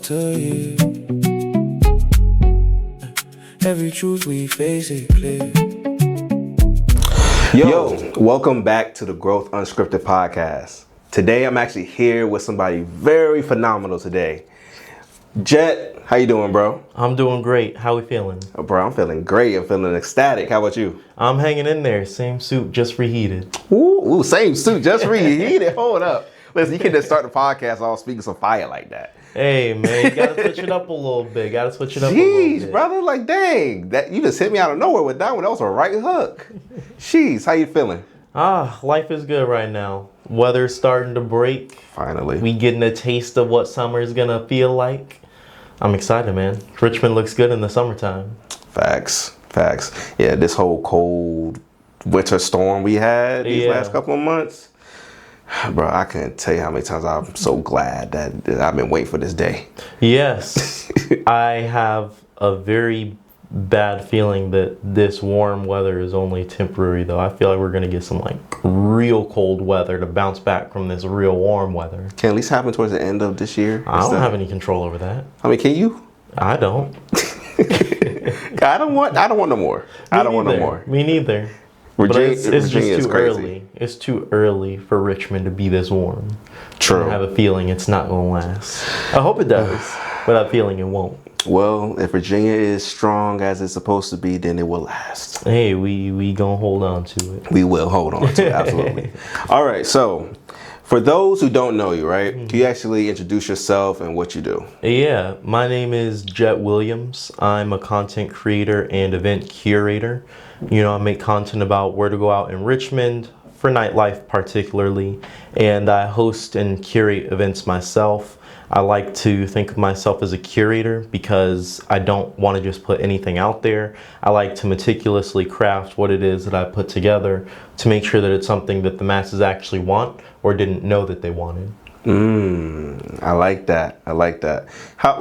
to you. Every truth we face it clear. Yo, welcome back to the Growth Unscripted podcast. Today I'm actually here with somebody very phenomenal today. Jett, how you doing, bro? I'm doing great. How we feeling? Oh, bro, I'm feeling great. I'm feeling ecstatic. How about you? I'm hanging in there. Same soup, just reheated. Ooh, same suit, just reheated. Hold up. Listen, you can't just start the podcast all speaking some fire like that. Hey, man, you gotta switch it up a little bit. Jeez, brother, like, dang. That you just hit me out of nowhere with that one. That was a right hook. Jeez, how you feeling? Life is good right now. Weather's starting to break. Finally. We getting a taste of what summer's gonna feel like. I'm excited, man. Richmond looks good in the summertime. Facts. Yeah, this whole cold winter storm we had these last couple of months. Bro, I can't tell you how many times I'm so glad that I've been waiting for this day. Yes. I have a very bad feeling that this warm weather is only temporary, though. I feel like we're going to get some like real cold weather to bounce back from this real warm weather. Can at least happen towards the end of this year? I don't have any control over that. I mean, can you? I don't. I don't want no more. I don't want no more. Me neither. Virginia, but it's just too crazy. early. It's too early for Richmond to be this warm. True. I have a feeling it's not going to last. I hope it does, but I have a feeling it won't. Well, if Virginia is strong as it's supposed to be, then it will last. Hey, we gonna hold on to it. We will hold on to it, absolutely. All right, so for those who don't know you, right, can you actually introduce yourself and what you do? Yeah, my name is Jett Williams. I'm a content creator and event curator. You know, I make content about where to go out in Richmond, for nightlife particularly, and I host and curate events myself. I like to think of myself as a curator because I don't want to just put anything out there. I like to meticulously craft what it is that I put together to make sure that it's something that the masses actually want or didn't know that they wanted. I like that.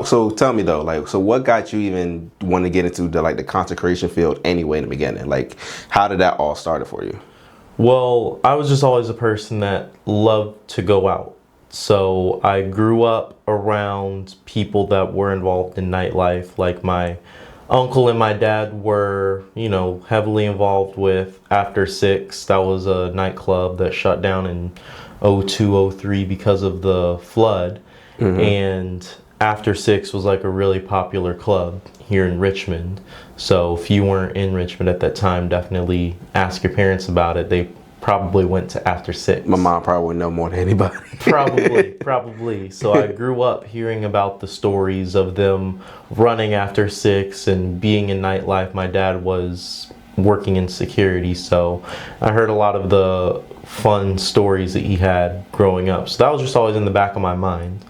So tell me though, so what got you even want to get into the content creation field anyway in the beginning? Like, how did that all start for you? Well, I was just always a person that loved to go out. So I grew up around people that were involved in nightlife. Like my uncle and my dad were, heavily involved with After 6. That was a nightclub that shut down in 2002, 2003 because of the flood. And After 6 was like a really popular club here in Richmond. So if you weren't in Richmond at that time, definitely ask your parents about it. They probably went to After 6. My mom probably would know more than anybody. Probably. So I grew up hearing about the stories of them running After 6 and being in nightlife. My dad was working in security, so I heard a lot of the fun stories that he had growing up. So that was just always in the back of my mind.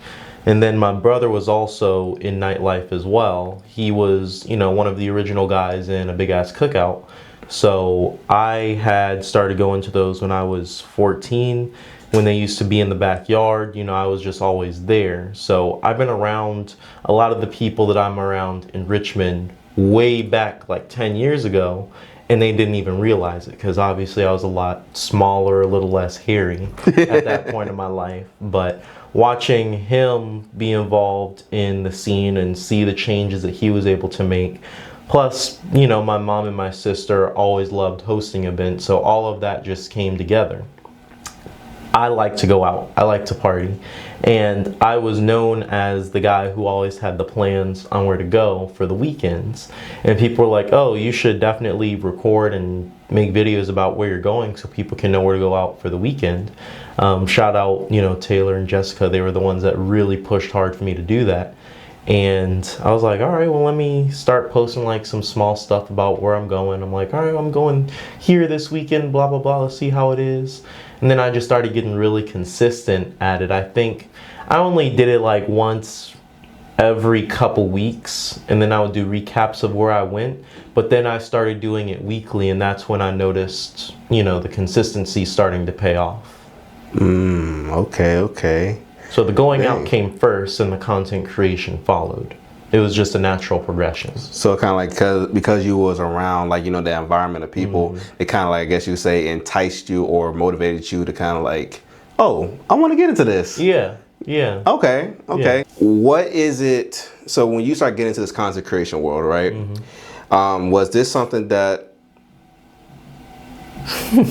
And then my brother was also in nightlife as well. He was, one of the original guys in a big ass cookout. So I had started going to those when I was 14, when they used to be in the backyard. I was just always there. So I've been around a lot of the people that I'm around in Richmond way back like 10 years ago, and they didn't even realize it because obviously I was a lot smaller, a little less hairy at that point in my life. But watching him be involved in the scene and see the changes that he was able to make, plus, my mom and my sister always loved hosting events, so all of that just came together. I like to go out. I like to party. And I was known as the guy who always had the plans on where to go for the weekends. And people were like, oh, you should definitely record and make videos about where you're going so people can know where to go out for the weekend. Shout out, Taylor and Jessica. They were the ones that really pushed hard for me to do that. And I was like, all right, well, let me start posting like some small stuff about where I'm going. I'm like, all right, I'm going here this weekend, blah, blah, blah. Let's see how it is. And then I just started getting really consistent at it. I think I only did it like once every couple weeks, and then I would do recaps of where I went. But then I started doing it weekly, and that's when I noticed, the consistency starting to pay off. Okay. So the going out came first, and the content creation followed. It was just a natural progression. So kind of like because you was around the environment of people, it kind of I guess you would say enticed you or motivated you to kind of oh, I want to get into this. Yeah. Yeah. Okay. What is it? So when you start getting into this content creation world, right? Was this something that I'm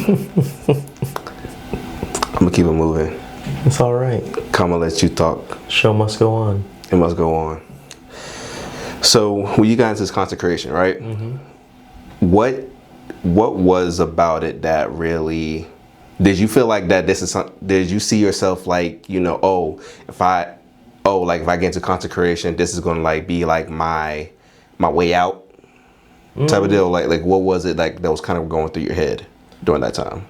gonna keep it moving. It's all right. Come on, let you talk. Show must go on. It must go on. So when you got into this content creation, right? What was about it that really? Did you feel like that this is did you see yourself like, you know, if I get into content creation, this is gonna like be like my way out type of deal? Like what was it like that was kind of going through your head during that time?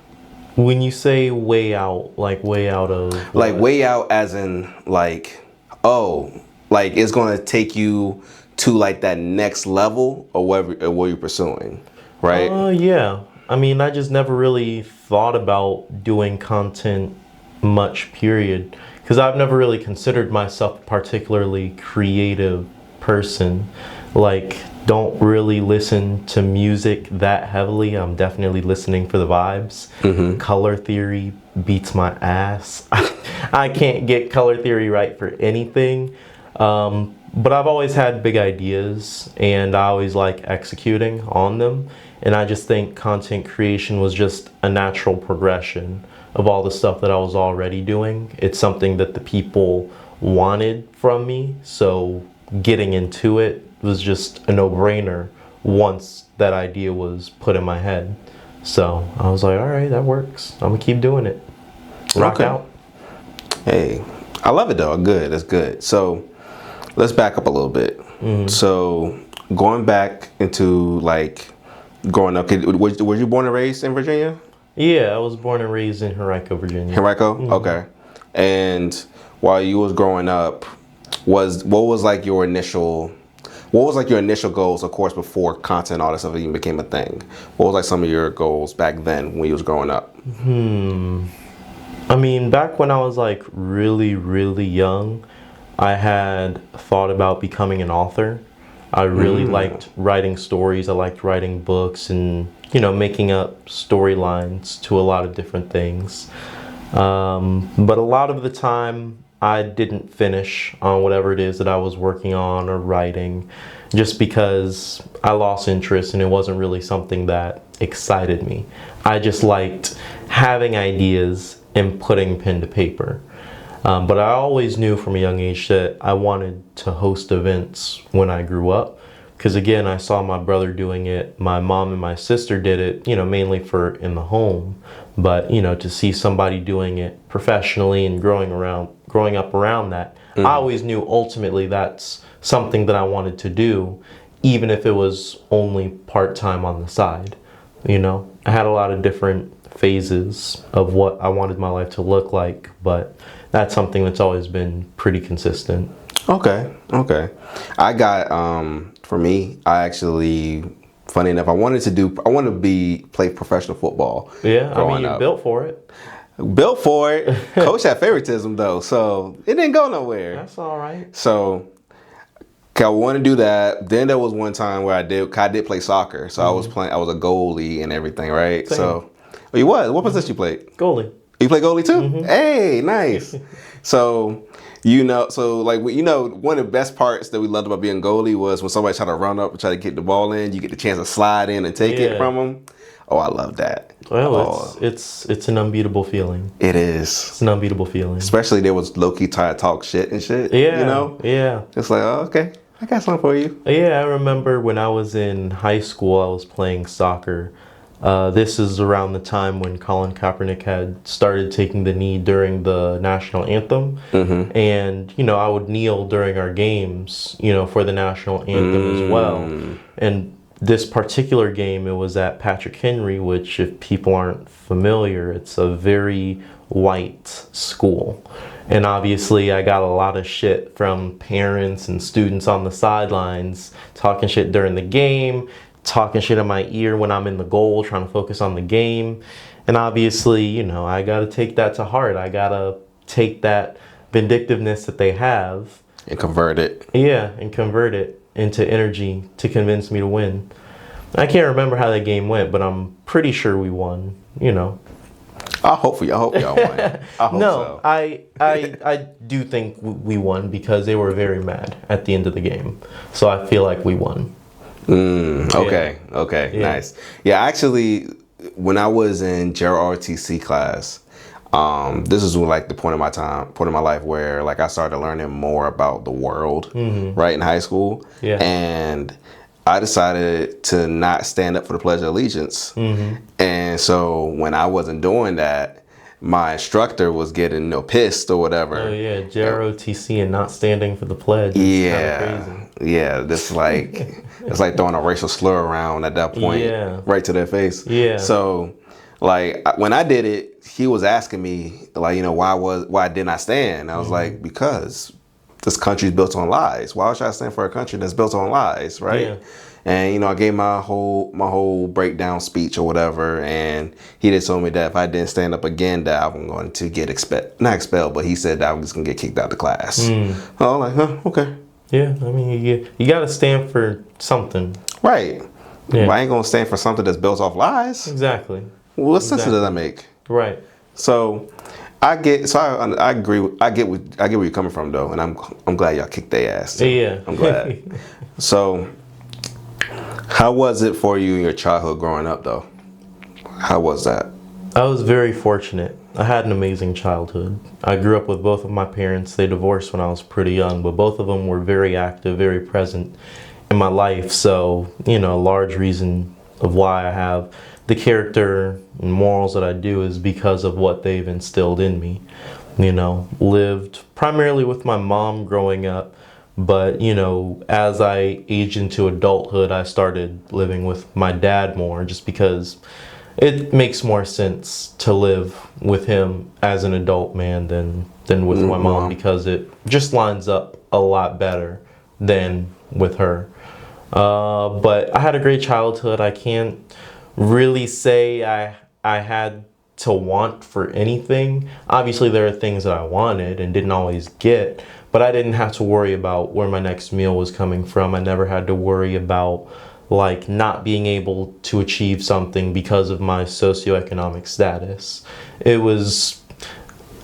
When you say way out, like way out of what? Like way out as in like, like it's gonna take you to like that next level or what you're pursuing, right? Yeah. I mean, I just never really thought about doing content much, period. Because I've never really considered myself a particularly creative person. Like, don't really listen to music that heavily. I'm definitely listening for the vibes. Color theory beats my ass. I can't get color theory right for anything. But I've always had big ideas and I always like executing on them. And I just think content creation was just a natural progression of all the stuff that I was already doing. It's something that the people wanted from me. So getting into it was just a no-brainer once that idea was put in my head. So I was like, all right, that works. I'm gonna keep doing it. Rock out. Hey, I love it though. Good, that's good. So let's back up a little bit. So going back into like growing up, were you born and raised in Virginia? Yeah, I was born and raised in Henrico, Virginia. Henrico? Okay. And while you was growing up, what was like your initial goals, of course, before content and all that stuff even became a thing? What was like some of your goals back then when you was growing up? I mean, back when I was like really, really young, I had thought about becoming an author. I really liked writing stories. I liked writing books and, you know, making up storylines to a lot of different things. But a lot of the time, I didn't finish on whatever it is that I was working on or writing, just because I lost interest and it wasn't really something that excited me. I just liked having ideas and putting pen to paper. But I always knew from a young age that I wanted to host events when I grew up. Because again, I saw my brother doing it. My mom and my sister did it, you know, mainly for in the home. But, you know, to see somebody doing it professionally and growing up around that, I always knew ultimately that's something that I wanted to do, even if it was only part-time on the side. You know, I had a lot of different phases of what I wanted my life to look like, but that's something that's always been pretty consistent. Okay. I got, for me, I actually, funny enough, I wanted to play professional football. Yeah, I mean, you're built for it. Built for it. Coach had favoritism though, so it didn't go nowhere. That's all right. So I wanted to do that. Then there was one time where I did play soccer. So I was a goalie and everything, right? Same. So you was? What position you played? Goalie. You play goalie too? Hey, nice. So one of the best parts that we loved about being goalie was when somebody tried to run up and try to get the ball in, you get the chance to slide in and take it from them. Oh, I love that. Well, it's an unbeatable feeling. It is. It's an unbeatable feeling. Especially there was low-key trying to talk shit and shit. Yeah. You know? Yeah. It's like, oh, okay, I got something for you. Yeah, I remember when I was in high school, I was playing soccer. This is around the time when Colin Kaepernick had started taking the knee during the national anthem. And, you know, I would kneel during our games, you know, for the national anthem as well. And this particular game, it was at Patrick Henry, which if people aren't familiar, it's a very white school. And obviously I got a lot of shit from parents and students on the sidelines talking shit during the game, talking shit in my ear when I'm in the goal, trying to focus on the game. And obviously, you know, I got to take that to heart. I got to take that vindictiveness that they have and convert it. Yeah, and convert it into energy to convince me to win. I can't remember how that game went, but I'm pretty sure we won, you know. I hope y'all won. I hope No, so. I do think we won because they were very mad at the end of the game. So I feel like we won. Okay. Yeah. Nice. Yeah, actually, when I was in JROTC class, this is like the point of my life where like I started learning more about the world, right, in high school. Yeah. And I decided to not stand up for the Pledge of Allegiance. And so when I wasn't doing that, my instructor was getting pissed or whatever. Oh yeah, JROTC and not standing for the pledge. Yeah, yeah. This like it's like throwing a racial slur around at that point, Yeah. right to their face. Yeah. So, like when I did it, he was asking me like, why didn't I stand? I was like, because this country's built on lies. Why should I stand for a country that's built on lies, right? Yeah. And I gave my whole breakdown speech or whatever, and he just told me that if I didn't stand up again, that I'm going to get not expelled, but he said that I was going to get kicked out of the class. I was like, okay. Yeah, I mean, you got to stand for something. Right. Yeah. But I ain't going to stand for something that's built off lies. Exactly. What sense does that make? Right. So I agree. I get where you're coming from though, and I'm glad y'all kicked their ass too. Yeah. I'm glad. So, how was it for you in your childhood growing up though? How was that? I was very fortunate. I had an amazing childhood. I grew up with both of my parents. They divorced when I was pretty young, but both of them were very active, very present in my life. So, a large reason of why I have the character and morals that I do is because of what they've instilled in me. Lived primarily with my mom growing up, but as I aged into adulthood, I started living with my dad more just because it makes more sense to live with him as an adult man than with my mom, because it just lines up a lot better than with her. But I had a great childhood. I can't really say I had to want for anything. Obviously, there are things that I wanted and didn't always get, but I didn't have to worry about where my next meal was coming from. I never had to worry about like not being able to achieve something because of my socioeconomic status. It was,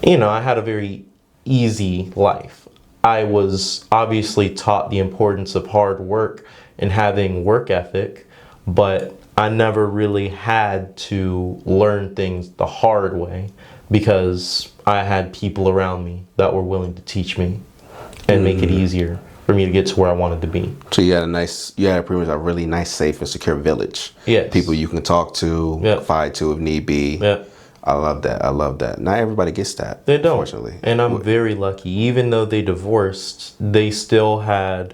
I had a very easy life. I was obviously taught the importance of hard work and having work ethic, but I never really had to learn things the hard way because I had people around me that were willing to teach me and make it easier for me to get to where I wanted to be. So you had pretty much a really nice, safe, and secure village. Yes. People you can talk to, confide to if need be. Yep. I love that. Not everybody gets that. They don't. Unfortunately. And I'm very lucky. Even though they divorced, they still had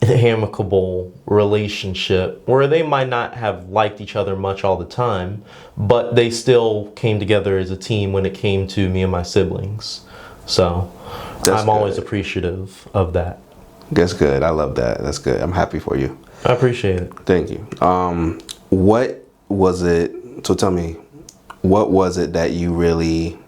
an amicable relationship where they might not have liked each other much all the time, but they still came together as a team when it came to me and my siblings. So I'm always appreciative of that. That's good. I love that. That's good. I'm happy for you. I appreciate it. Thank you. What was it? So tell me, what was it that you really,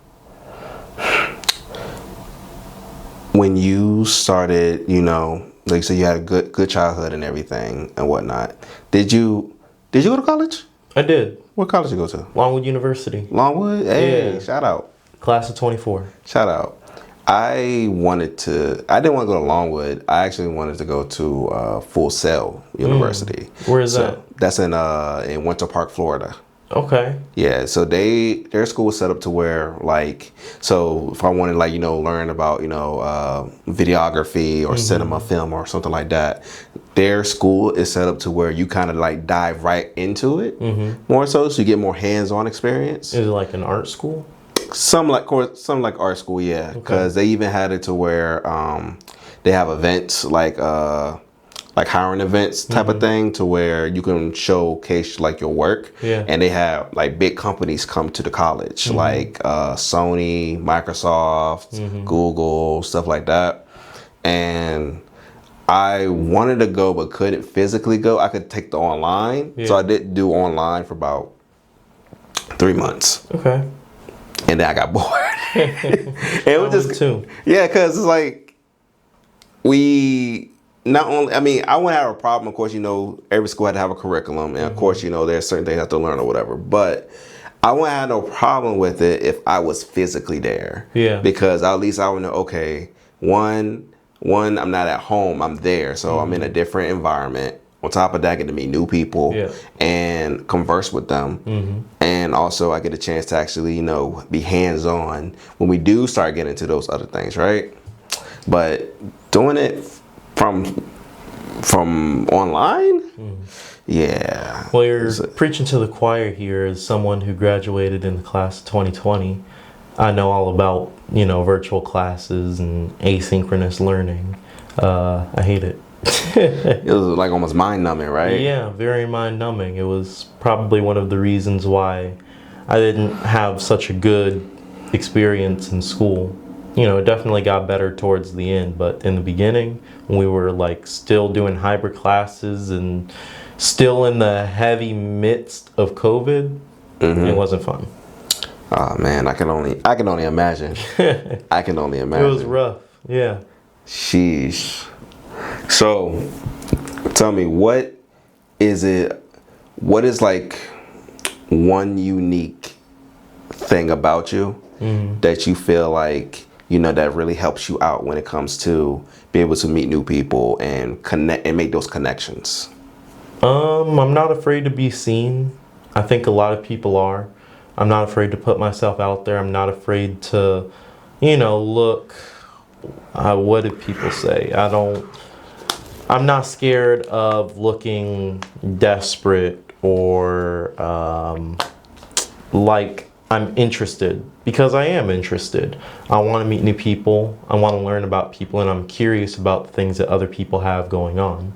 when you started, like you said, you had a good childhood and everything and whatnot. Did you go to college? I did. What college did you go to? Longwood University. Longwood? Hey, Yeah. shout out. Class of 24. Shout out. I didn't want to go to Longwood. I actually wanted to go to Full Sail University. Where is that? That's in Winter Park, Florida. Okay. Yeah, so their school was set up to where so if I wanted learn about videography or cinema, film or something like that, their school is set up to where you kind of dive right into it more so you get more hands-on experience. Is it like an art school? Some like art school, yeah, because they even had it to where they have events like hiring events type of thing to where you can showcase your work, and they have big companies come to the college like Sony, Microsoft, Google, stuff like that. And I wanted to go but couldn't physically go. I could take the online, so I did do online for about 3 months. Okay. And then I got bored. It was just too. Yeah, because it's we not only, I wouldn't have a problem, of course, every school had to have a curriculum, and of course, there's certain things I have to learn or whatever, but I wouldn't have no problem with it if I was physically there. Yeah. Because at least I would know, okay, one, I'm not at home, I'm there. So I'm in a different environment. On top of that, I get to meet new people and converse with them. And also I get a chance to actually, you know, be hands-on when we do start getting into those other things, right? But doing it from online, yeah. Well, you're preaching to the choir here as someone who graduated in the class of 2020. I know all about, you know, virtual classes and asynchronous learning. I hate it. It was like almost mind-numbing, right? Yeah, very mind-numbing. It was probably one of the reasons why I didn't have such a good experience in school. You know, it definitely got better towards the end, but in the beginning, when we were like still doing hybrid classes and still in the heavy midst of COVID, it wasn't fun. Oh man, I can only imagine. I can only imagine. It was rough. Yeah. Sheesh. So, tell me, what is like one unique thing about you that you feel like, you know, that really helps you out when it comes to be able to meet new people and connect and make those connections? I'm not afraid to be seen. I think a lot of people are. I'm not afraid to put myself out there. I'm not afraid to, you know, look, what did people say? I'm not scared of looking desperate or like I'm interested, because I am interested. I want to meet new people. I want to learn about people, and I'm curious about the things that other people have going on.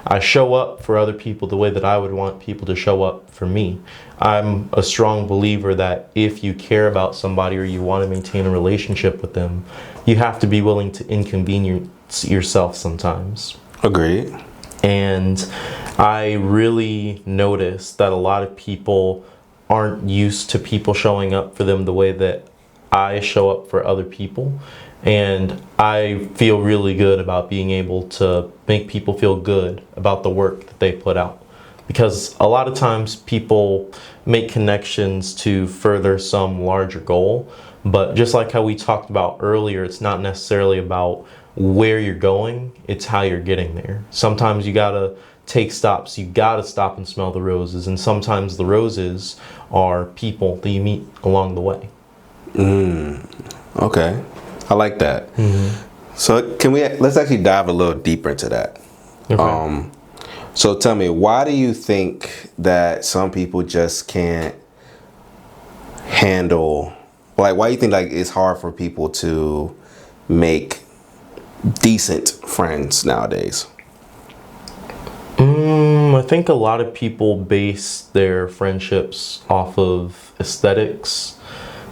I show up for other people the way that I would want people to show up for me. I'm a strong believer that if you care about somebody or you want to maintain a relationship with them, you have to be willing to inconvenience yourself sometimes. Agreed. And I really noticed that a lot of people aren't used to people showing up for them the way that I show up for other people. And I feel really good about being able to make people feel good about the work that they put out. Because a lot of times people make connections to further some larger goal. But just like how we talked about earlier, it's not necessarily about where you're going, it's how you're getting there. Sometimes you gotta take stops, you gotta stop and smell the roses, and sometimes the roses are people that you meet along the way. Okay, I like that. So let's actually dive a little deeper into that. Okay. So tell me, why do you think that some people just can't handle, like, why do you think like it's hard for people to make decent friends nowadays? I think a lot of people base their friendships off of aesthetics.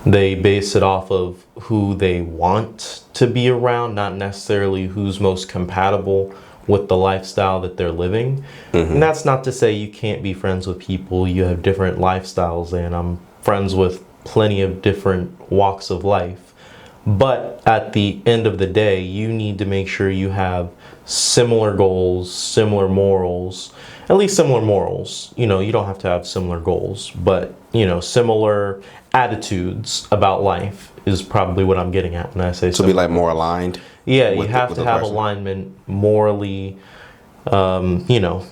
They base it off of who they want to be around, not necessarily who's most compatible with the lifestyle that they're living. And that's not to say you can't be friends with people. You have different lifestyles, and I'm friends with plenty of different walks of life. But at the end of the day, you need to make sure you have similar goals, similar morals, at least similar morals. You know, you don't have to have similar goals, but, you know, similar attitudes about life is probably what I'm getting at when I say So be like more aligned? Yeah, you have to have alignment morally. You know,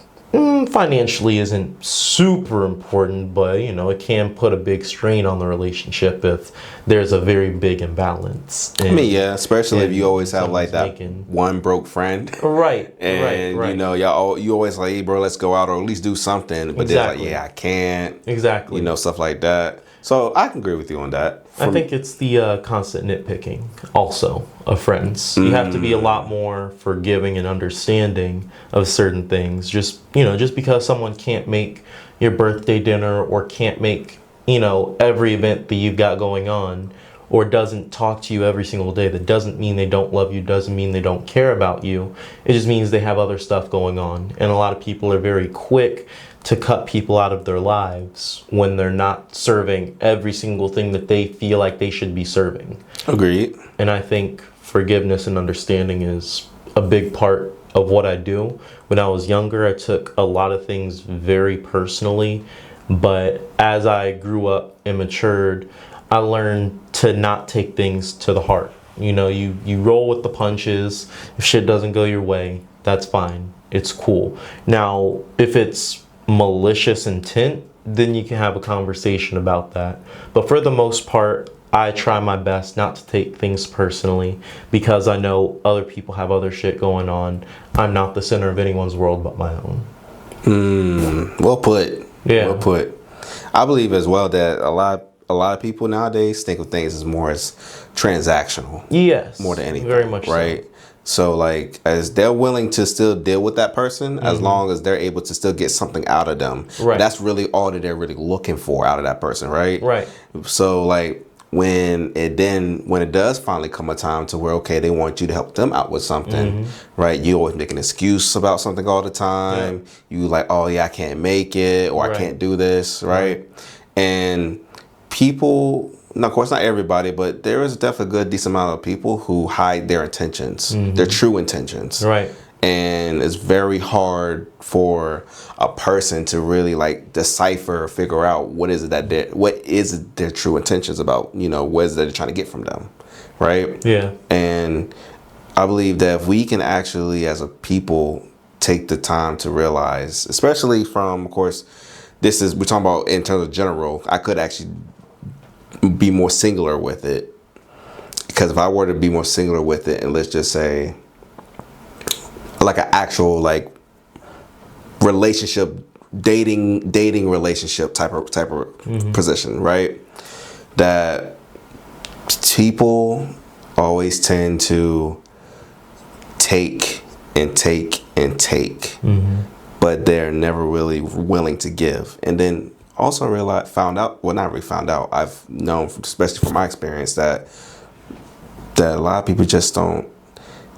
financially isn't super important, but, you know, it can put a big strain on the relationship if there's a very big imbalance. I mean, yeah, especially if you always have like that one broke friend. Right. And, right. you know, you always like, hey, bro, let's go out or at least do something. But they're like, yeah, I can't. Exactly. You know, stuff like that. So I can agree with you on that. I think it's the constant nitpicking also of friends. You have to be a lot more forgiving and understanding of certain things. Just, you know, just because someone can't make your birthday dinner or can't make, you know, every event that you've got going on, or doesn't talk to you every single day, that doesn't mean they don't love you, doesn't mean they don't care about you. It just means they have other stuff going on. And a lot of people are very quick to cut people out of their lives when they're not serving every single thing that they feel like they should be serving. Agreed. And I think forgiveness and understanding is a big part of what I do. When I was younger, I took a lot of things very personally. But as I grew up and matured, I learned to not take things to the heart. You know, you roll with the punches. If shit doesn't go your way, that's fine. It's cool. Now, if it's malicious intent, then you can have a conversation about that. But for the most part, I try my best not to take things personally because I know other people have other shit going on. I'm not the center of anyone's world but my own. Well put. Yeah. Well put. I believe as well that a lot of people nowadays think of things as more as transactional. Yes. More than anything. Very much right? so. So like as they're willing to still deal with that person as long as they're able to still get something out of them. Right. That's really all that they're really looking for out of that person, right? Right. So like when it does finally come a time to where, okay, they want you to help them out with something, right? You always make an excuse about something all the time. Yeah. You like, oh yeah, I can't make it, or I can't do this, right? And people, now, of course, not everybody, but there is definitely a good decent amount of people who hide their intentions, their true intentions. Right. And it's very hard for a person to really like decipher or figure out what is their true intentions about, you know, what is it that they're trying to get from them. Right. Yeah. And I believe that if we can actually, as a people, take the time to realize, especially from, of course, we're talking about in terms of general, I could actually be more singular with it, because if I were to be more singular with it, and let's just say like an actual like relationship, dating relationship type of position, right? That people always tend to take and take and take, but they're never really willing to give. And then also I've known, especially from my experience, that a lot of people just don't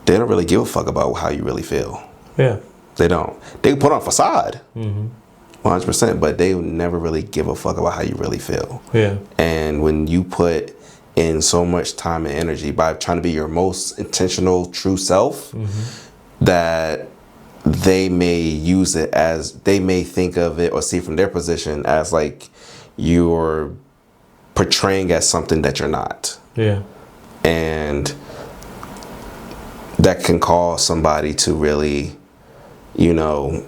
really give a fuck about how you really feel. Yeah. They don't. They put on a facade, 100%, but they never really give a fuck about how you really feel. Yeah. And when you put in so much time and energy by trying to be your most intentional, true self, that they may think of it or see from their position as like you're portraying as something that you're not. Yeah. And that can cause somebody to really, you know,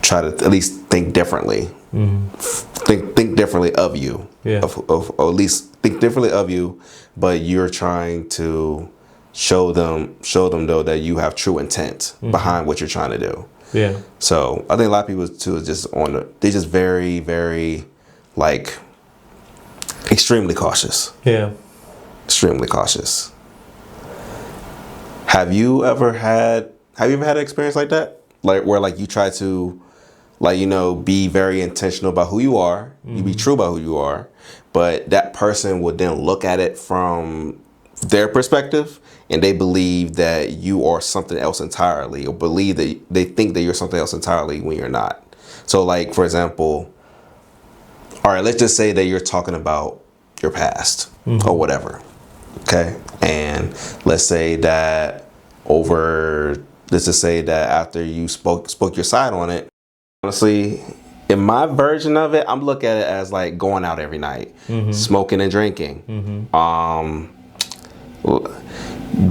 try to at least think differently. Think differently of you. Yeah. Or at least think differently of you, but you're trying to show them though that you have true intent behind what you're trying to do. Yeah. So I think a lot of people too is just they're just very, very like extremely cautious. Yeah. Extremely cautious. Have you ever had an experience like that? Like where like you try to like, you know, be very intentional about who you are, you be true about who you are, but that person would then look at it from their perspective and they believe that you are something else entirely, or believe that they think that you're something else entirely when you're not. So like, for example, all right, let's just say that you're talking about your past or whatever. Okay. And let's just say that after you spoke your side on it, honestly, in my version of it, I'm looking at it as like going out every night, smoking and drinking,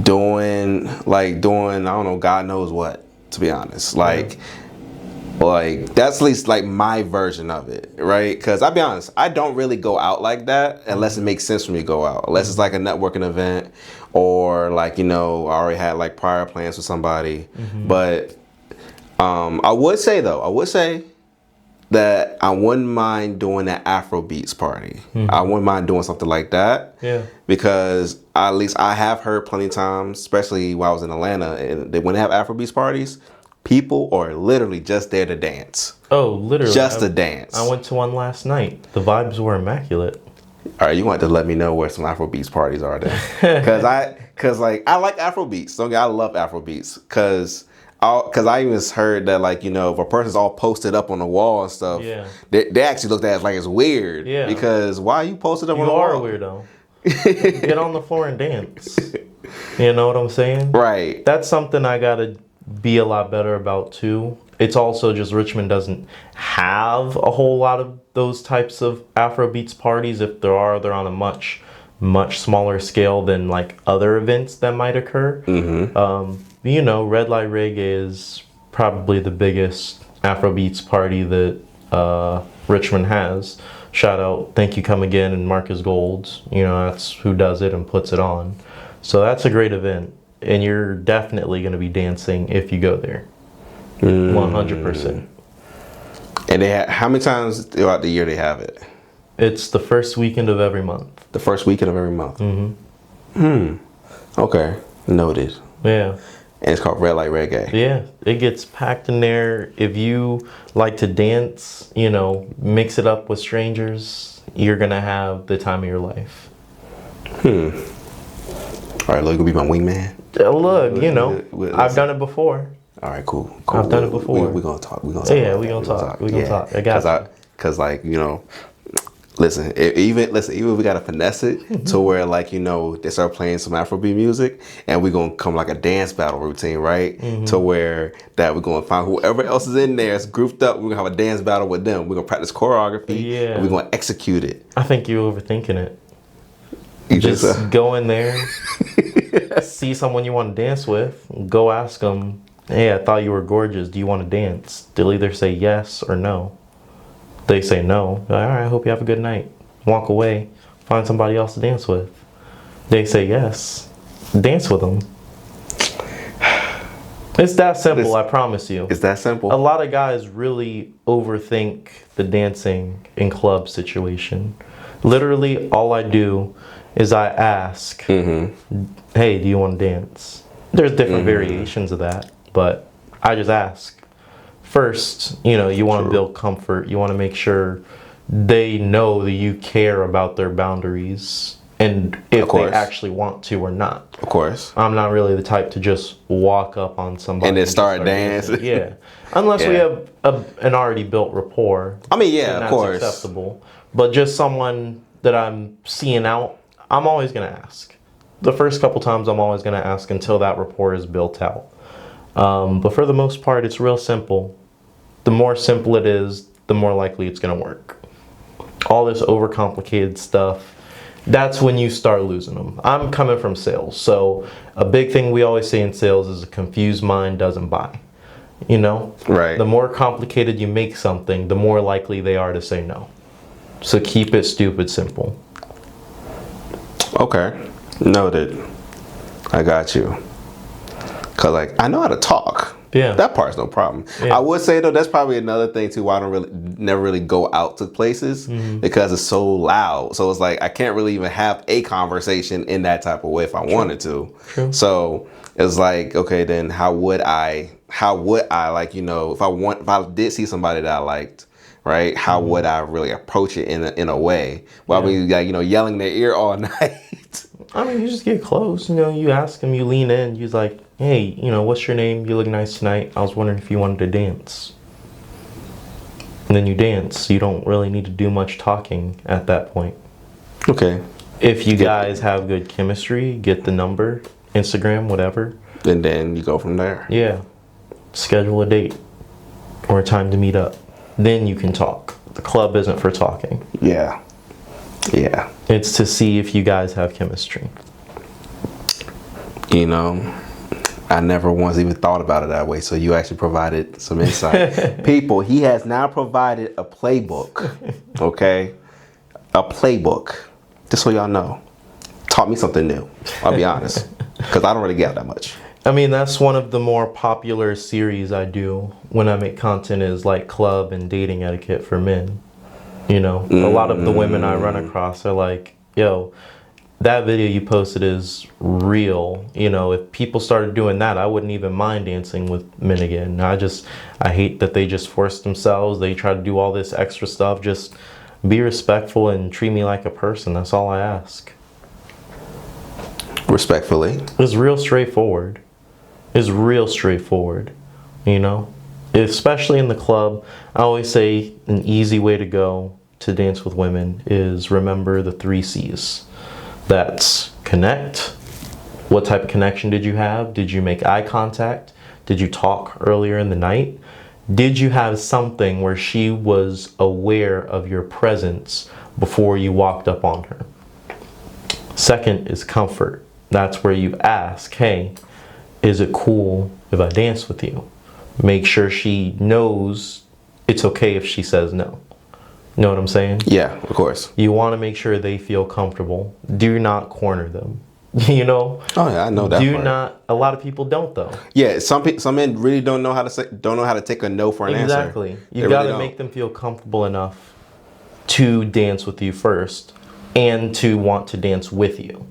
doing, I don't know, God knows what, to be honest. Like that's at least like my version of it, right? Because I'll be honest, I don't really go out like that unless it makes sense for me to go out, unless it's like a networking event or like, you know, I already had like prior plans with somebody. But I would say that I wouldn't mind doing an Afrobeats party. I wouldn't mind doing something like that. Yeah. Because at least I have heard plenty of times, especially while I was in Atlanta, and when they have Afrobeats parties, people are literally just there to dance. Oh, literally. Just to dance. I went to one last night. The vibes were immaculate. All right, you want to let me know where some Afrobeats parties are then. Because I like Afrobeats. I love Afrobeats. Because I even heard that, like, you know, if a person's all posted up on the wall and stuff, they actually looked at it like it's weird. Yeah. Because why are you posted up on the wall? You are a weirdo. Get on the floor and dance. You know what I'm saying? Right. That's something I got to be a lot better about too. it's also just Richmond doesn't have a whole lot of those types of Afrobeats parties. If there are, they're on a much smaller scale than like other events that might occur. You know, Red Light Reggae is probably the biggest Afrobeats party that Richmond has. Shout out, Thank You Come Again, and Marcus Gold. You know, that's who does it and puts it on. So that's a great event, and you're definitely going to be dancing if you go there. 100%. And they how many times throughout the year they have it? It's the first weekend of every month. The first weekend of every month. Okay, noted. Yeah. And it's called Red Light Reggae. Yeah, it gets packed in there. If you like to dance, you know, mix it up with strangers, you're gonna have the time of your life. All right, look, you gonna be my wingman? Look, you know, I've done it before. All right, cool. I've done it before. We're gonna talk. We're gonna talk. Yeah, we're gonna talk. We're gonna talk. I got you. Cause like, you know, listen, even if we gotta finesse it to where, like, you know, they start playing some Afrobeat music and we're gonna come like a dance battle routine, right? To where that we're gonna find whoever else is in there is grouped up, we're gonna have a dance battle with them. We're gonna practice choreography, and we're gonna execute it. I think you're overthinking it. You just go in there, see someone you want to dance with, go ask them, hey, I thought you were gorgeous, do you want to dance? They'll either say yes or no. They say no, all right, I hope you have a good night. Walk away, find somebody else to dance with. They say yes, dance with them. It's that simple, I promise you. It's that simple. A lot of guys really overthink the dancing in club situation. Literally, all I do is I ask, hey, do you want to dance? There's different variations of that, but I just ask. First, you know, you want to build comfort. You want to make sure they know that you care about their boundaries and if they actually want to or not. Of course. I'm not really the type to just walk up on somebody and then start dancing. Yeah. Unless we have an already built rapport. I mean, yeah, of course. That's acceptable. But just someone that I'm seeing out, I'm always going to ask. The first couple times I'm always going to ask until that rapport is built out. But for the most part, it's real simple. The more simple it is, the more likely it's going to work. All this overcomplicated stuff, that's when you start losing them. I'm coming from sales, so a big thing we always say in sales is a confused mind doesn't buy. You know? Right. The more complicated you make something, the more likely they are to say no. So keep it stupid simple. Okay. Noted. I got you. Cause like I know how to talk. Yeah. That part's no problem. Yeah. I would say though, that's probably another thing too why I never really go out to places because it's so loud. So it's like I can't really even have a conversation in that type of way if I wanted to. True. So it's like, okay, then how would I like, you know, if I did see somebody that I liked, right? How would I really approach it in a way? Well, I mean, like, you know, yelling in their ear all night. I mean, you just get close, you know, you ask them, you lean in, you're like, hey, you know, what's your name? You look nice tonight. I was wondering if you wanted to dance. And then you dance. You don't really need to do much talking at that point. Okay. If you guys have good chemistry, get the number, Instagram, whatever. And then you go from there. Yeah. Schedule a date or a time to meet up. Then you can talk. The club isn't for talking. Yeah. Yeah. It's to see if you guys have chemistry. You know, I never once even thought about it that way. So you actually provided some insight. People, he has now provided a playbook. Okay? A playbook. Just so y'all know. Taught me something new. I'll be honest. Because I don't really get that much. I mean, that's one of the more popular series I do when I make content is like club and dating etiquette for men. You know, a lot of the women I run across are like, yo, that video you posted is real. You know, if people started doing that, I wouldn't even mind dancing with men again. I hate that they just force themselves. They try to do all this extra stuff. Just be respectful and treat me like a person. That's all I ask. Respectfully. It's real straightforward. It's real straightforward, you know? Especially in the club, I always say an easy way to go to dance with women is remember the 3 C's. That's connect. What type of connection did you have? Did you make eye contact? Did you talk earlier in the night? Did you have something where she was aware of your presence before you walked up on her? Second is comfort. That's where you ask, hey, is it cool if I dance with you? Make sure she knows it's okay if she says no. Know what I'm saying? Yeah, of course. You want to make sure they feel comfortable. Do not corner them. You know? Oh yeah, I know that. Do not. A lot of people don't though. Yeah, some men really don't know how to take a no for an answer. Exactly. You got to make them feel comfortable enough to dance with you first, and to want to dance with you.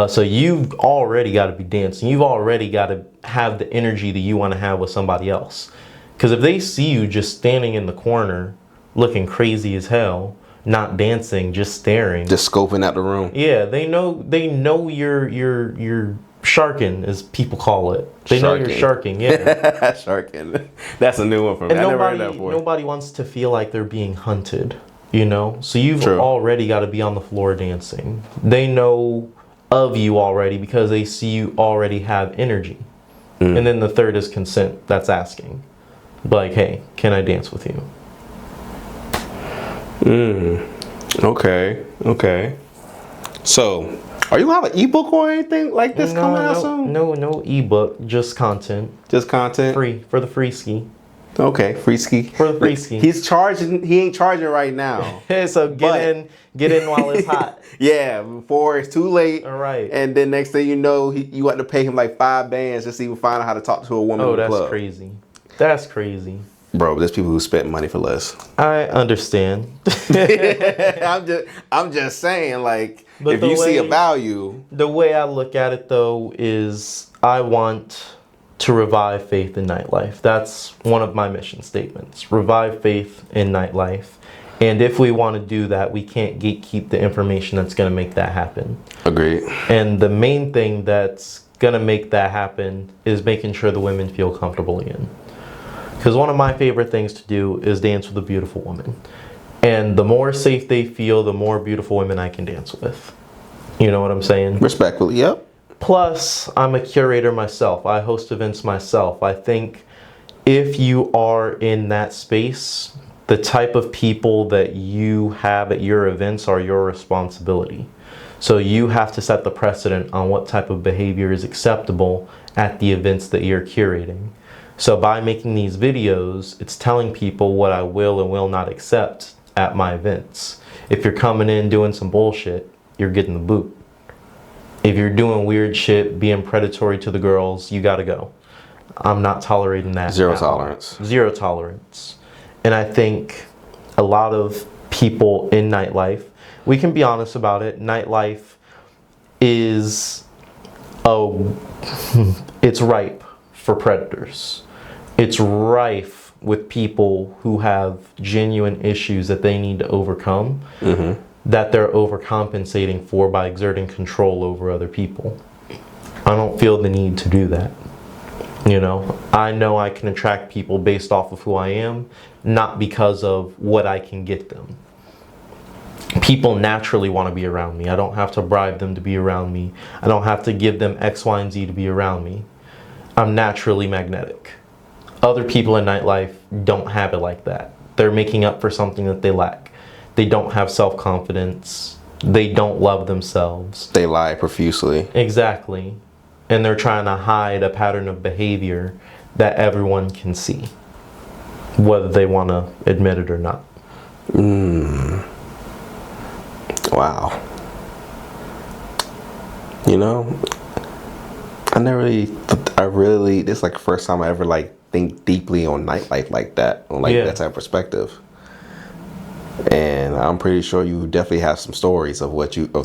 So you've already got to be dancing. You've already got to have the energy that you want to have with somebody else. Because if they see you just standing in the corner, looking crazy as hell, not dancing, just staring, just scoping out the room. Yeah, they know you're sharking, as people call it. They know you're sharking, yeah. Sharking. That's a new one for me. And I never heard that before. Nobody wants to feel like they're being hunted, you know? So you've already got to be on the floor dancing. They know of you already because they see you already have energy. And then the third is consent. That's asking. Like, hey, can I dance with you? Okay. So, are you gonna have an ebook or anything like this coming out soon? No ebook, just content. Just content? Free, for the free ski. Okay, free ski. For the free ski. He's charging, he ain't charging right now. So get in while it's hot. Yeah, before it's too late. All right. And then next thing you know, you have to pay him like 5 bands just to even find out how to talk to a woman in the club. Oh, that's crazy. That's crazy. Bro, there's people who spent money for less. I understand. I'm just saying, like, but if you see a value. The way I look at it, though, is I want to revive faith in nightlife. That's one of my mission statements. Revive faith in nightlife. And if we want to do that, we can't gatekeep the information that's going to make that happen. Agreed. And the main thing that's going to make that happen is making sure the women feel comfortable again. Because one of my favorite things to do is dance with a beautiful woman. And the more safe they feel, the more beautiful women I can dance with. You know what I'm saying? Respectfully, yep. Plus, I'm a curator myself. I host events myself. I think if you are in that space, the type of people that you have at your events are your responsibility. So you have to set the precedent on what type of behavior is acceptable at the events that you're curating. So by making these videos, it's telling people what I will and will not accept at my events. If you're coming in doing some bullshit, you're getting the boot. If you're doing weird shit, being predatory to the girls, you gotta go. I'm not tolerating that. Zero tolerance. Zero tolerance. And I think a lot of people in nightlife, we can be honest about it, nightlife is, it's ripe for predators. It's rife with people who have genuine issues that they need to overcome, that they're overcompensating for by exerting control over other people. I don't feel the need to do that. You know I can attract people based off of who I am, not because of what I can get them. People naturally want to be around me. I don't have to bribe them to be around me. I don't have to give them X, Y, and Z to be around me. I'm naturally magnetic. Other people in nightlife don't have it like that. They're making up for something that they lack. They don't have self-confidence. They don't love themselves. They lie profusely. Exactly. And they're trying to hide a pattern of behavior that everyone can see, whether they want to admit it or not. Wow. You know, this is like the first time I ever like think deeply on nightlife like that, on like that type of perspective. And I'm pretty sure you definitely have some stories of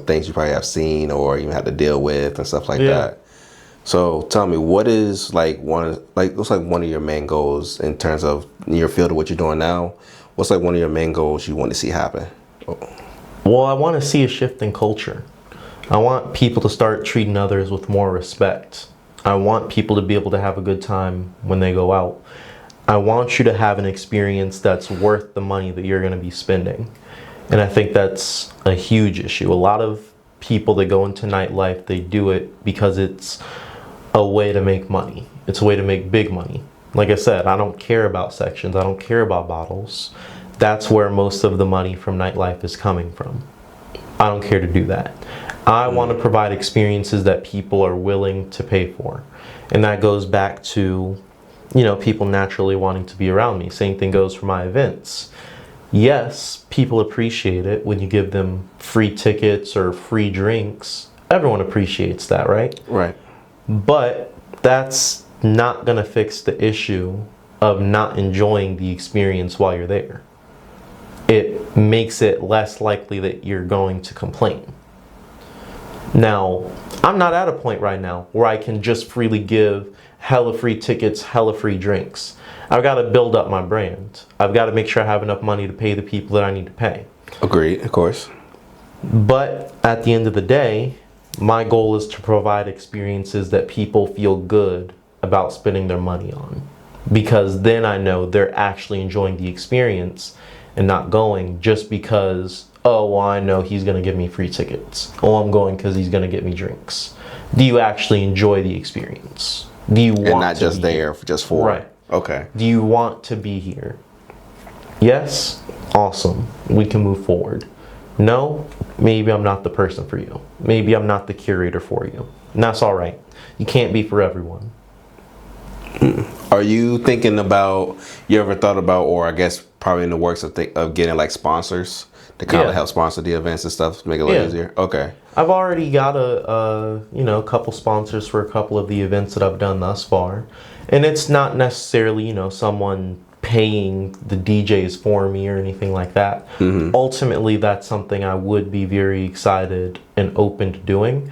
things you probably have seen or even had to deal with and stuff like that. So tell me, what is one of your main goals in terms of your field of what you're doing now? What's like one of your main goals you want to see happen? Well, I want to see a shift in culture. I want people to start treating others with more respect. I want people to be able to have a good time when they go out. I want you to have an experience that's worth the money that you're going to be spending. And I think that's a huge issue. A lot of people that go into nightlife, they do it because it's a way to make money. It's a way to make big money. Like I said, I don't care about sections. I don't care about bottles. That's where most of the money from Nightlife is coming from. I don't care to do that. I want to provide experiences that people are willing to pay for. And that goes back to, people naturally wanting to be around me. Same thing goes for my events. Yes, people appreciate it when you give them free tickets or free drinks. Everyone appreciates that, right? Right. But that's not going to fix the issue of not enjoying the experience while you're there. It makes it less likely that you're going to complain. Now, I'm not at a point right now where I can just freely give hella free tickets, hella free drinks. I've got to build up my brand. I've got to make sure I have enough money to pay the people that I need to pay. Agreed, of course. But at the end of the day, my goal is to provide experiences that people feel good about spending their money on. Because then I know they're actually enjoying the experience and not going just because, oh, well, I know he's going to give me free tickets. Oh, I'm going because he's going to get me drinks. Do you actually enjoy the experience? Do you want to be and not just there just for right? Okay. Do you want to be here? Yes, awesome. We can move forward. No, maybe I'm not the person for you. Maybe I'm not the curator for you. And that's all right. You can't be for everyone. Are you thinking about, you ever thought about, or I guess probably in the works of getting like sponsors to kind of help sponsor the events and stuff to make it a little easier? Okay. I've already got a couple sponsors for a couple of the events that I've done thus far. And it's not necessarily, someone paying the DJs for me or anything like that. Ultimately, that's something I would be very excited and open to doing.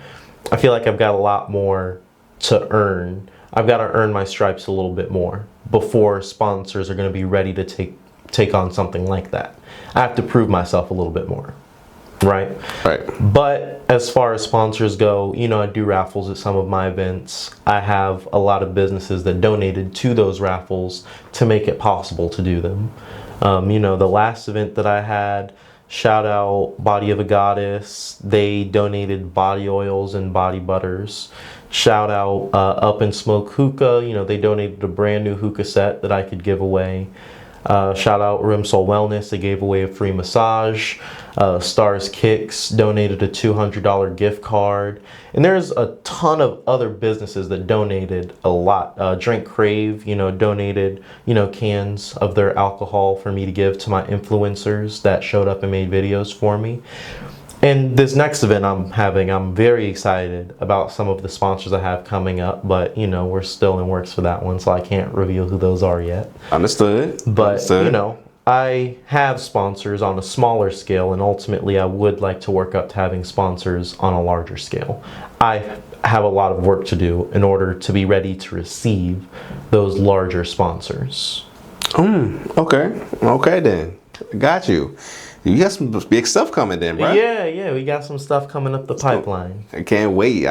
I feel like I've got a lot more to earn. I've got to earn my stripes a little bit more before sponsors are going to be ready to take on something like that. I have to prove myself a little bit more. Right? But as far as sponsors go, I do raffles at some of my events. I have a lot of businesses that donated to those raffles to make it possible to do them. The last event that I had, shout out Body of a Goddess. They donated body oils and body butters. Shout out Up and Smoke Hookah. They donated a brand new hookah set that I could give away. Shout out Rimsol Wellness. They gave away a free massage. Stars Kicks donated a $200 gift card. And there's a ton of other businesses that donated a lot. Drink Crave, donated, cans of their alcohol for me to give to my influencers that showed up and made videos for me. And this next event I'm very excited about some of the sponsors I have coming up, but we're still in works for that one, so I can't reveal who those are yet. Understood. But I have sponsors on a smaller scale, and ultimately I would like to work up to having sponsors on a larger scale. I have a lot of work to do in order to be ready to receive those larger sponsors. Okay then. Got you. You got some big stuff coming then, right? Yeah, we got some stuff coming up the pipeline. I can't wait.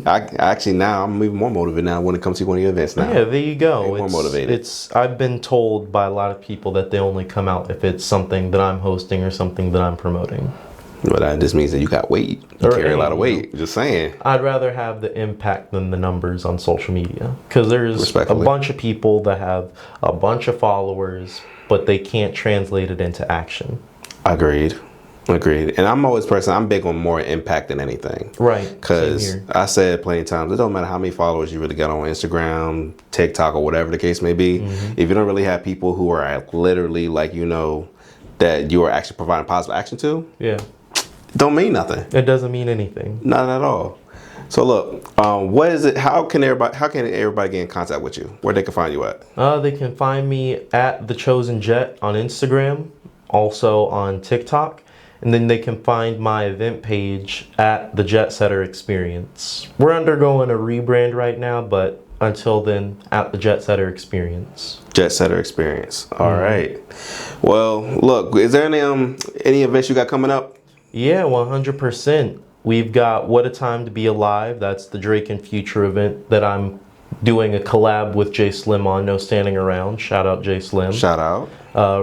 Actually now I'm even more motivated now when it comes to one of your events now. Yeah, there you go. More motivated. I've been told by a lot of people that they only come out if it's something that I'm hosting or something that I'm promoting. But that just means that you got weight. You carry a lot of weight. Just saying. I'd rather have the impact than the numbers on social media. Because there's a bunch of people that have a bunch of followers, but they can't translate it into action. Agreed. And I'm always I'm big on more impact than anything. Right. Because I said plenty of times, it don't matter how many followers you really got on Instagram, TikTok, or whatever the case may be. If you don't really have people who are literally that you are actually providing positive action to, don't mean nothing. It doesn't mean anything. Not at all. So look, what is it? How can everybody get in contact with you? Where they can find you at? They can find me at The Chosen Jett on Instagram, also on TikTok, and then they can find my event page at the Jet Setter Experience. We're undergoing a rebrand right now, but until then, at the Jet Setter Experience. Jet Setter Experience. All right. Well, look, is there any events you got coming up? Yeah, 100%. We've got What a Time to Be Alive. That's the Drake and Future event that I'm doing a collab with Jay Slim on. No Standing Around. Shout out Jay Slim. Shout out.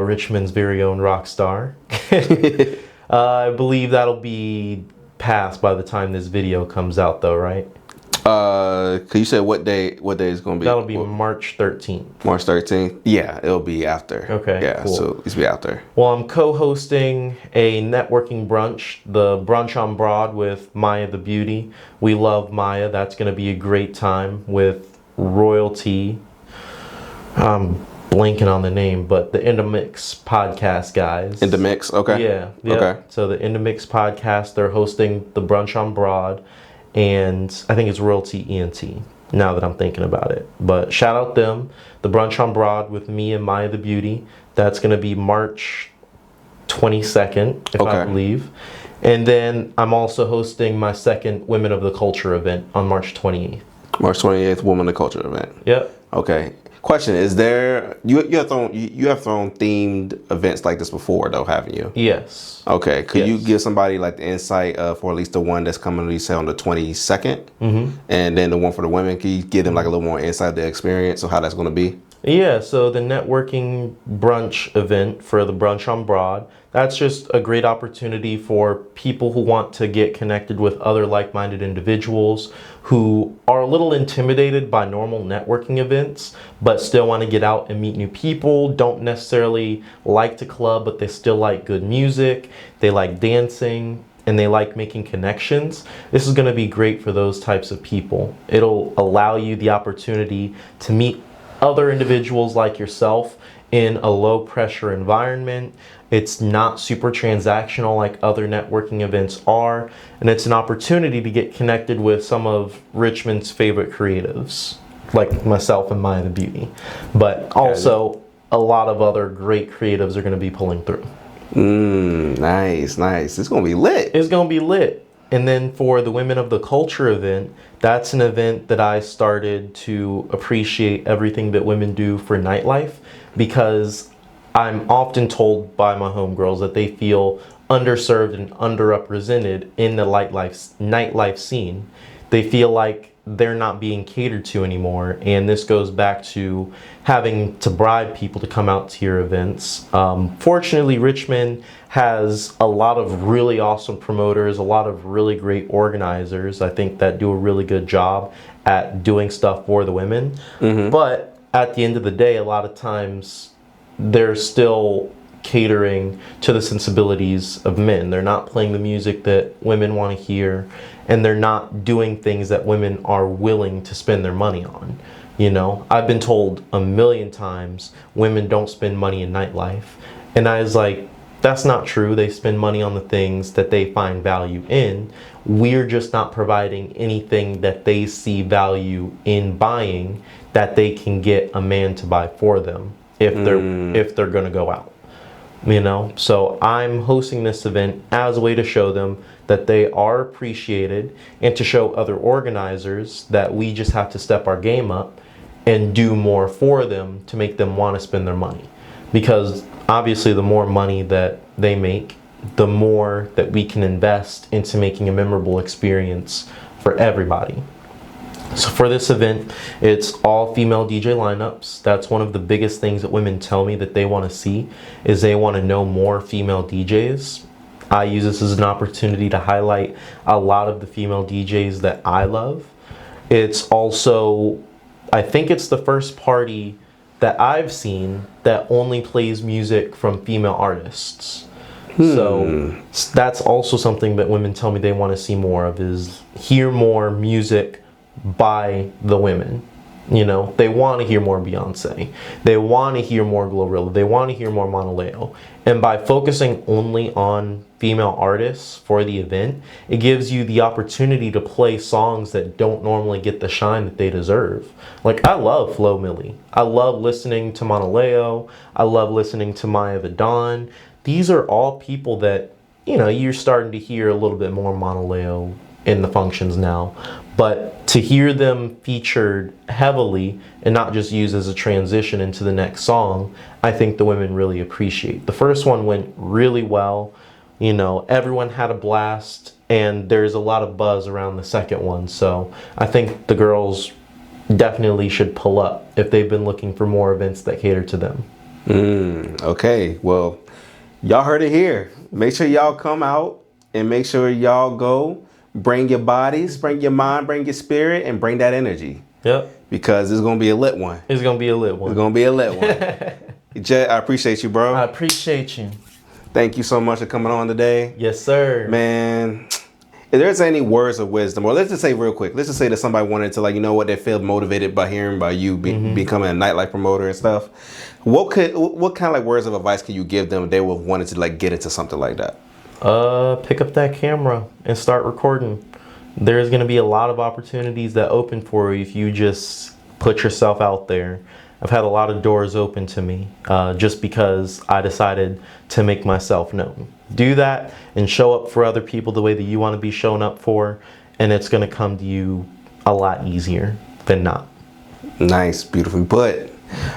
Richmond's very own rock star. I believe that'll be passed by the time this video comes out though, right? Cause you said what day is gonna be? That'll be March 13th. March 13th? Yeah, it'll be after. Okay, Yeah, cool. so it's be after. Well, I'm co-hosting a networking brunch, the Brunch on Broad with Maya the Beauty. We love Maya. That's going to be a great time with royalty. I'm blanking on the name, but the In the Mix podcast guys. In the Mix? Okay. Yeah. Okay. So the In the Mix podcast, they're hosting the Brunch on Broad, and I think it's Royalty ENT, now that I'm thinking about it. But shout out them, the Brunch on Broad with me and Maya the Beauty. That's going to be March 22nd, if I believe. And then I'm also hosting my second Women of the Culture event on March 28th. March 28th, Women of the Culture event. Yep. Okay. Question: Is there you have thrown themed events like this before though, haven't you? Yes. Okay. Could you give somebody like the insight for at least the one that's coming to say on the 22nd, and then the one for the women? Can you give them like a little more insight of the experience of how that's going to be? Yeah, so the networking brunch event for the Brunch on Broad, that's just a great opportunity for people who want to get connected with other like-minded individuals who are a little intimidated by normal networking events, but still want to get out and meet new people, don't necessarily like to club, but they still like good music, they like dancing, and they like making connections. This is going to be great for those types of people. It'll allow you the opportunity to meet other individuals like yourself in a low pressure environment. It's not super transactional like other networking events are, and it's an opportunity to get connected with some of Richmond's favorite creatives, like myself and Maya the Beauty. But also a lot of other great creatives are going to be pulling through. Nice. It's gonna be lit. It's gonna be lit. And then for the Women of the Culture event, that's an event that I started to appreciate everything that women do for nightlife, because I'm often told by my homegirls that they feel underserved and underrepresented in the nightlife scene. They feel like they're not being catered to anymore, and this goes back to having to bribe people to come out to your events. Fortunately, Richmond has a lot of really awesome promoters, a lot of really great organizers, I think, that do a really good job at doing stuff for the women. But at the end of the day, a lot of times they're still catering to the sensibilities of men. They're not playing the music that women want to hear, and they're not doing things that women are willing to spend their money on. You know, I've been told a million times women don't spend money in nightlife, and I was like, that's not true. They spend money on the things that they find value in. We're just not providing anything that they see value in buying that they can get a man to buy for them if they're going to go out. You know, so I'm hosting this event as a way to show them that they are appreciated, and to show other organizers that we just have to step our game up and do more for them to make them want to spend their money. Because obviously the more money that they make, the more that we can invest into making a memorable experience for everybody. So for this event, it's all female DJ lineups. That's one of the biggest things that women tell me that they want to see, is they want to know more female DJs. I use this as an opportunity to highlight a lot of the female DJs that I love. It's also, I think it's the first party that I've seen that only plays music from female artists. So that's also something that women tell me they want to see more of, is hear more music by the women. You know, they want to hear more Beyonce, they want to hear more Glorilla, they want to hear more Monaleo. And by focusing only on female artists for the event, it gives you the opportunity to play songs that don't normally get the shine that they deserve. Like, I love Flo Milli, I love listening to Monaleo, I love listening to Maya the Dawn. These are all people that, you know, you're starting to hear a little bit more Monaleo in the functions now, but to hear them featured heavily and not just used as a transition into the next song, I think the women really appreciate. The first one went really well, you know, everyone had a blast, and there's a lot of buzz around the second one, so I think the girls definitely should pull up if they've been looking for more events that cater to them. Okay, well, y'all heard it here. Make sure y'all come out, and make sure y'all go bring your bodies, bring your mind, bring your spirit, and bring that energy. Yep. Because it's going to be a lit one. It's going to be a lit one. It's going to be a lit one. Jett, I appreciate you, bro. I appreciate you. Thank you so much for coming on today. Yes, sir. Man, if there's any words of wisdom, or let's just say real quick, let's just say that somebody wanted to, like, you know what, they feel motivated by hearing by you becoming a nightlife promoter and stuff. What kind of like words of advice can you give them if they would wanted to like get into something like that? Pick up that camera and start recording. There's going to be a lot of opportunities that open for you if you just put yourself out there. I've had a lot of doors open to me just because I decided to make myself known. Do that and show up for other people the way that you want to be shown up for, and it's going to come to you a lot easier than not. Nice, beautifully put.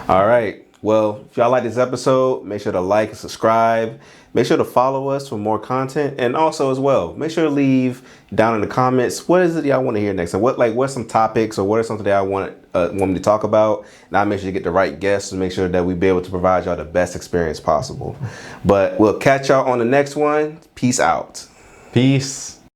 All right. Well, if y'all like this episode, make sure to like and subscribe. Make sure to follow us for more content, and also as well, make sure to leave down in the comments what is it y'all want to hear next, and what's some topics or what are something that I want me to talk about, and I'll make sure to get the right guests to make sure that we be able to provide y'all the best experience possible. But we'll catch y'all on the next one. Peace out. Peace.